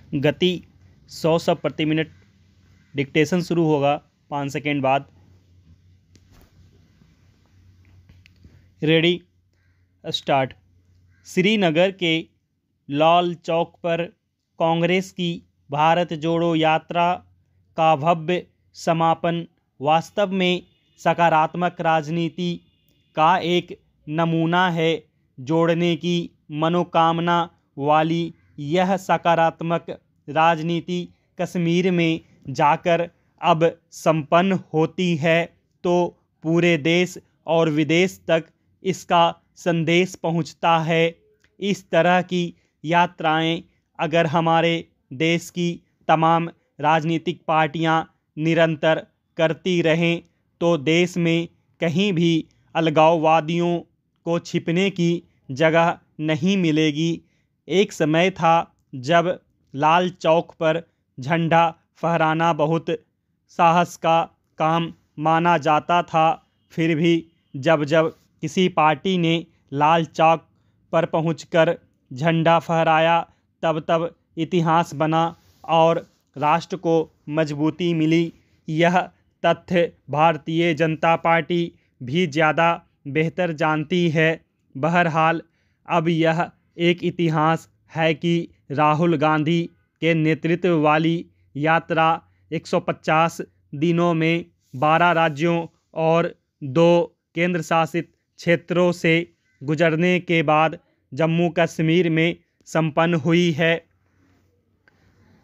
गति 100 शब्द प्रति मिनट। डिक्टेशन शुरू होगा 5 सेकेंड बाद। Ready, start. श्रीनगर के लाल चौक पर कांग्रेस की भारत जोड़ो यात्रा का भव्य समापन वास्तव में सकारात्मक राजनीति का एक नमूना है। जोड़ने की मनोकामना वाली यह सकारात्मक राजनीति कश्मीर में जाकर अब संपन्न होती है तो पूरे देश और विदेश तक इसका संदेश पहुंचता है। इस तरह की यात्राएं अगर हमारे देश की तमाम राजनीतिक पार्टियां निरंतर करती रहें तो देश में कहीं भी अलगाववादियों को छिपने की जगह नहीं मिलेगी। एक समय था जब लाल चौक पर झंडा फहराना बहुत साहस का काम माना जाता था। फिर भी जब जब किसी पार्टी ने लाल चौक पर पहुंचकर झंडा फहराया तब तब इतिहास बना और राष्ट्र को मजबूती मिली। यह तथ्य भारतीय जनता पार्टी भी ज़्यादा बेहतर जानती है। बहरहाल अब यह एक इतिहास है कि राहुल गांधी के नेतृत्व वाली यात्रा 150 दिनों में 12 राज्यों और 2 केंद्र शासित क्षेत्रों से गुजरने के बाद जम्मू कश्मीर में संपन्न हुई है।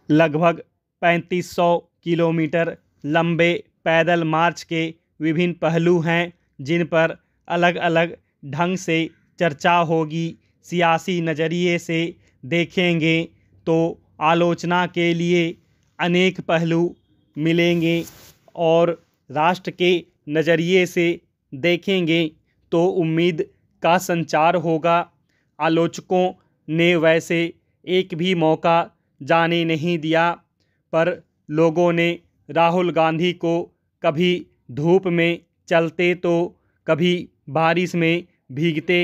लगभग 3500 किलोमीटर लंबे पैदल मार्च के विभिन्न पहलू हैं जिन पर अलग अलग ढंग से चर्चा होगी। सियासी नज़रिए से देखेंगे तो आलोचना के लिए अनेक पहलू मिलेंगे और राष्ट्र के नज़रिए से देखेंगे तो उम्मीद का संचार होगा। आलोचकों ने वैसे एक भी मौका जाने नहीं दिया, पर लोगों ने राहुल गांधी को कभी धूप में चलते तो कभी बारिश में भीगते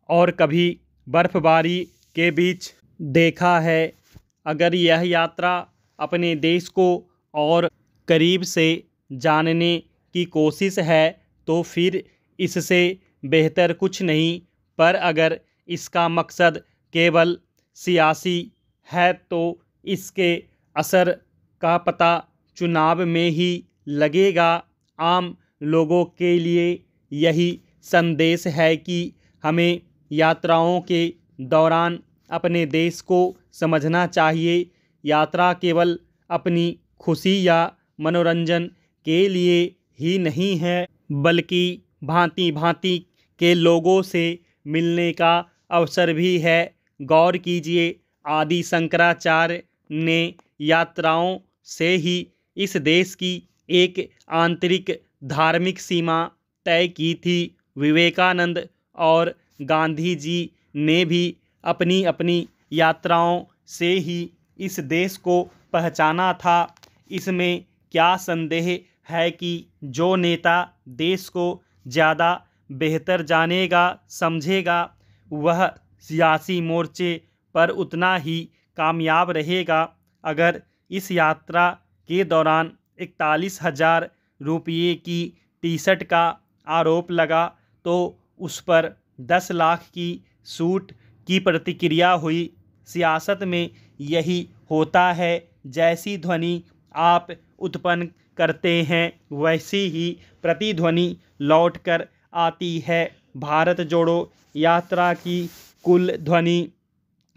और कभी बर्फबारी के बीच देखा है। अगर यह यात्रा अपने देश को और करीब से जानने की कोशिश है तो फिर इससे बेहतर कुछ नहीं, पर अगर इसका मकसद केवल सियासी है तो इसके असर का पता चुनाव में ही लगेगा। आम लोगों के लिए यही संदेश है कि हमें यात्राओं के दौरान अपने देश को समझना चाहिए। यात्रा केवल अपनी खुशी या मनोरंजन के लिए ही नहीं है, बल्कि भांति भांति के लोगों से मिलने का अवसर भी है। गौर कीजिए, आदि शंकराचार्य ने यात्राओं से ही इस देश की एक आंतरिक धार्मिक सीमा तय की थी। विवेकानंद और गांधी जी ने भी अपनी अपनी यात्राओं से ही इस देश को पहचाना था। इसमें क्या संदेह है कि जो नेता देश को ज़्यादा बेहतर जानेगा समझेगा वह सियासी मोर्चे पर उतना ही कामयाब रहेगा। अगर इस यात्रा के दौरान 41,000 रुपये की टी-शर्ट का आरोप लगा तो उस पर 10 लाख की छूट की प्रतिक्रिया हुई। सियासत में यही होता है, जैसी ध्वनि आप उत्पन्न करते हैं वैसी ही प्रतिध्वनि लौटकर आती है। भारत जोड़ो यात्रा की कुल ध्वनि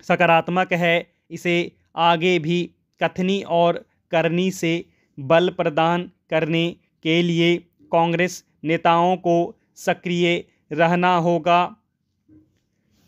सकारात्मक है। इसे आगे भी कथनी और करनी से बल प्रदान करने के लिए कांग्रेस नेताओं को सक्रिय रहना होगा।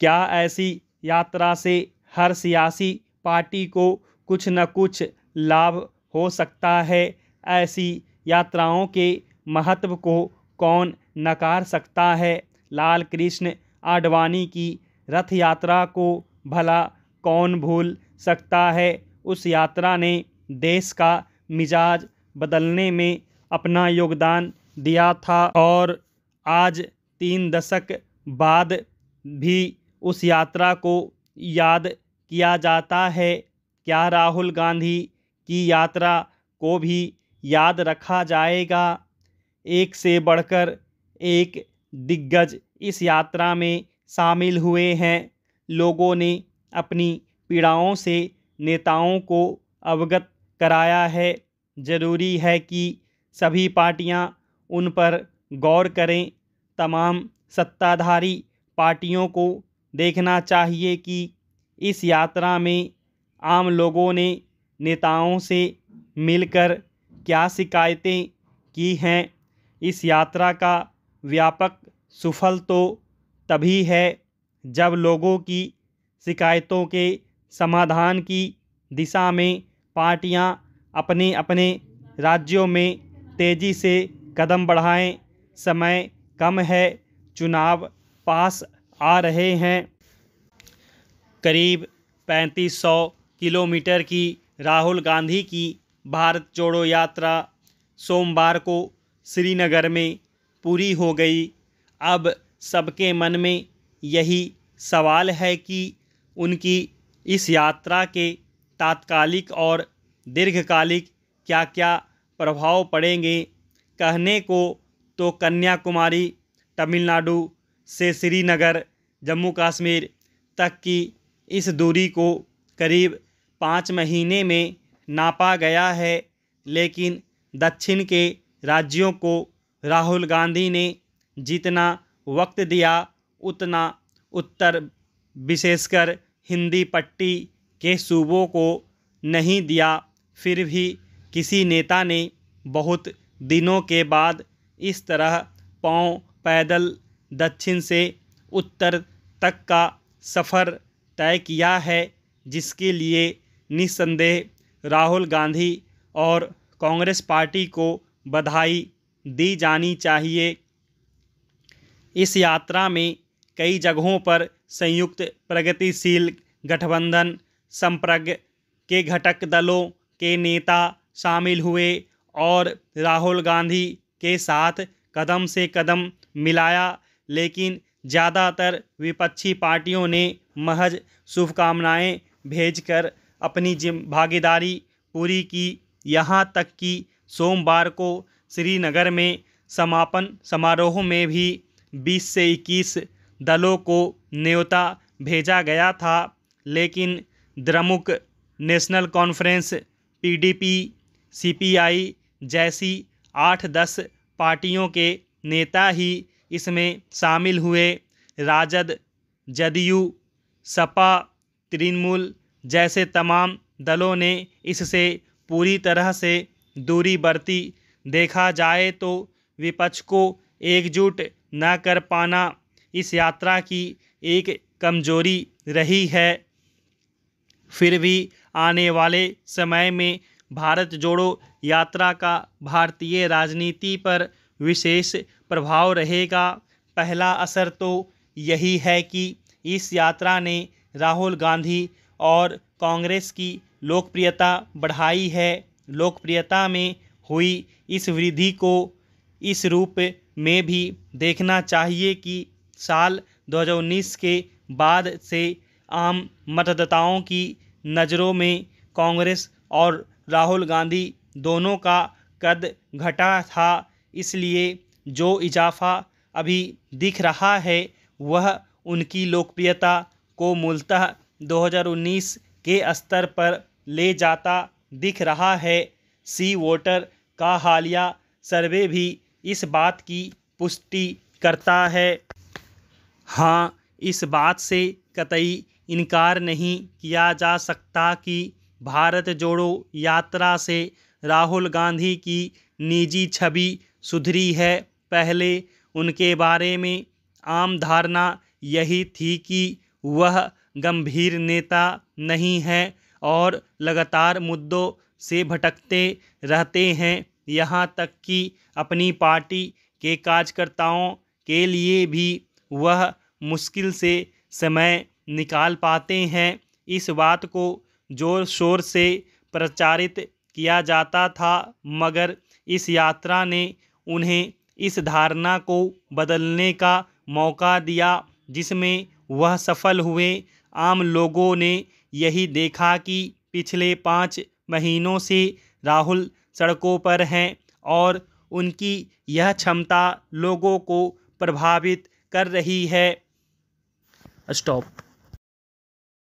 क्या ऐसी यात्रा से हर सियासी पार्टी को कुछ न कुछ लाभ हो सकता है? ऐसी यात्राओं के महत्व को कौन नकार सकता है? लाल कृष्ण आडवाणी की रथ यात्रा को भला कौन भूल सकता है? उस यात्रा ने देश का मिजाज बदलने में अपना योगदान दिया था और आज 3 दशक बाद भी उस यात्रा को याद किया जाता है। क्या राहुल गांधी की यात्रा को भी याद रखा जाएगा? एक से बढ़कर एक दिग्गज इस यात्रा में शामिल हुए हैं। लोगों ने अपनी पीड़ाओं से नेताओं को अवगत कराया है। जरूरी है कि सभी पार्टियां उन पर गौर करें। तमाम सत्ताधारी पार्टियों को देखना चाहिए कि इस यात्रा में आम लोगों ने नेताओं से मिलकर क्या शिकायतें की हैं। इस यात्रा का व्यापक सुफल तो तभी है जब लोगों की शिकायतों के समाधान की दिशा में पार्टियां अपने अपने राज्यों में तेज़ी से कदम बढ़ाएं। समय कम है, चुनाव पास आ रहे हैं। करीब 3500 किलोमीटर की राहुल गांधी की भारत जोड़ो यात्रा सोमवार को श्रीनगर में पूरी हो गई। अब सबके मन में यही सवाल है कि उनकी इस यात्रा के तात्कालिक और दीर्घकालिक क्या क्या प्रभाव पड़ेंगे। कहने को तो कन्याकुमारी तमिलनाडु से श्रीनगर जम्मू कश्मीर तक की इस दूरी को करीब 5 महीने में नापा गया है, लेकिन दक्षिण के राज्यों को राहुल गांधी ने जितना वक्त दिया उतना उत्तर विशेषकर हिंदी पट्टी के सूबों को नहीं दिया। फिर भी किसी नेता ने बहुत दिनों के बाद इस तरह पांव पैदल दक्षिण से उत्तर तक का सफ़र तय किया है, जिसके लिए निस्संदेह राहुल गांधी और कांग्रेस पार्टी को बधाई दी जानी चाहिए। इस यात्रा में कई जगहों पर संयुक्त प्रगतिशील गठबंधन संप्रग के घटक दलों के नेता शामिल हुए और राहुल गांधी के साथ कदम से कदम मिलाया, लेकिन ज़्यादातर विपक्षी पार्टियों ने महज शुभकामनाएं भेजकर अपनी भागीदारी पूरी की। यहाँ तक कि सोमवार को श्रीनगर में समापन समारोह में भी 20 से 21 दलों को न्योता भेजा गया था, लेकिन द्रमुक नेशनल कॉन्फ्रेंस, पीडीपी, सीपीआई जैसी 8-10 पार्टियों के नेता ही इसमें शामिल हुए। राजद, जदयू, सपा, तृणमूल जैसे तमाम दलों ने इससे पूरी तरह से दूरी बरती। देखा जाए तो विपक्ष को एकजुट न कर पाना इस यात्रा की एक कमजोरी रही है। फिर भी आने वाले समय में भारत जोड़ो यात्रा का भारतीय राजनीति पर विशेष प्रभाव रहेगा। पहला असर तो यही है कि इस यात्रा ने राहुल गांधी और कांग्रेस की लोकप्रियता बढ़ाई है। लोकप्रियता में हुई इस वृद्धि को इस रूप में भी देखना चाहिए कि साल 2019 के बाद से आम मतदाताओं की नज़रों में कांग्रेस और राहुल गांधी दोनों का कद घटा था। इसलिए जो इजाफा अभी दिख रहा है वह उनकी लोकप्रियता को मूलतः 2019 के स्तर पर ले जाता दिख रहा है। सी वोटर का हालिया सर्वे भी इस बात की पुष्टि करता है। हाँ, इस बात से कतई इनकार नहीं किया जा सकता कि भारत जोड़ो यात्रा से राहुल गांधी की निजी छवि सुधरी है। पहले उनके बारे में आम धारणा यही थी कि वह गंभीर नेता नहीं हैं और लगातार मुद्दों से भटकते रहते हैं। यहाँ तक कि अपनी पार्टी के कार्यकर्ताओं के लिए भी वह मुश्किल से समय निकाल पाते हैं। इस बात को ज़ोर शोर से प्रचारित किया जाता था, मगर इस यात्रा ने उन्हें इस धारणा को बदलने का मौका दिया, जिसमें वह सफल हुए। आम लोगों ने यही देखा कि पिछले 5 महीनों से राहुल सड़कों पर हैं और उनकी यह क्षमता लोगों को प्रभावित कर रही है। स्टॉप।